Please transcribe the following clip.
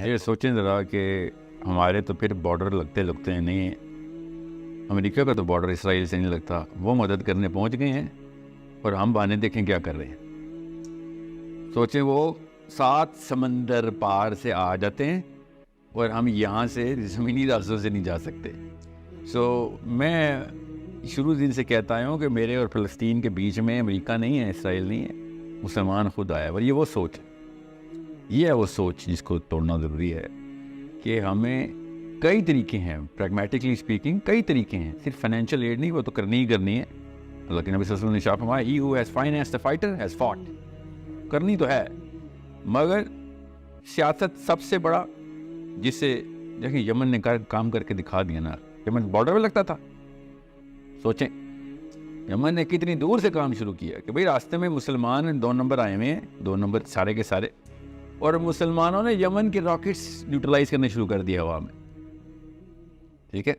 ये सोचें ज़रा कि हमारे तो फिर बॉर्डर लगते लगते हैं नहीं, अमेरिका का तो बॉर्डर इसराइल से नहीं लगता, वो मदद करने पहुंच गए हैं और हम बहाने देखें क्या कर रहे हैं। सोचें वो 7 समंदर पार से आ जाते हैं और हम यहाँ से ज़मीनी रास्तों से नहीं जा सकते। मैं शुरू दिन से कहता आया हूँ कि मेरे और फ़लस्तीन के बीच में अमेरिका नहीं है, इसराइल नहीं है, मुसलमान खुद आया। और ये वो सोच है, ये है वो सोच जिसको तोड़ना ज़रूरी है कि हमें कई तरीके हैं, प्रैग्मेटिकली स्पीकिंग कई तरीके हैं, सिर्फ फाइनेंशियल एड नहीं, वो तो करनी ही करनी है। लेकिन नबी सल्लल्लाहु अलैहि वसल्लम ने शाफ फरमाया, he who has financed the fighter has fought, करनी तो है। मगर सियासत सबसे बड़ा, जिससे देखिए यमन ने काम करके दिखा दिया ना, यमन बॉर्डर में लगता था। सोचें यमन ने कितनी दूर से काम शुरू किया कि भाई रास्ते में मुसलमान 2 नंबर आए हुए हैं, 2 नंबर सारे के सारे, और मुसलमानों ने यमन के रॉकेट्स न्यूट्रलाइज करने शुरू कर दिया हवा में। ठीक है,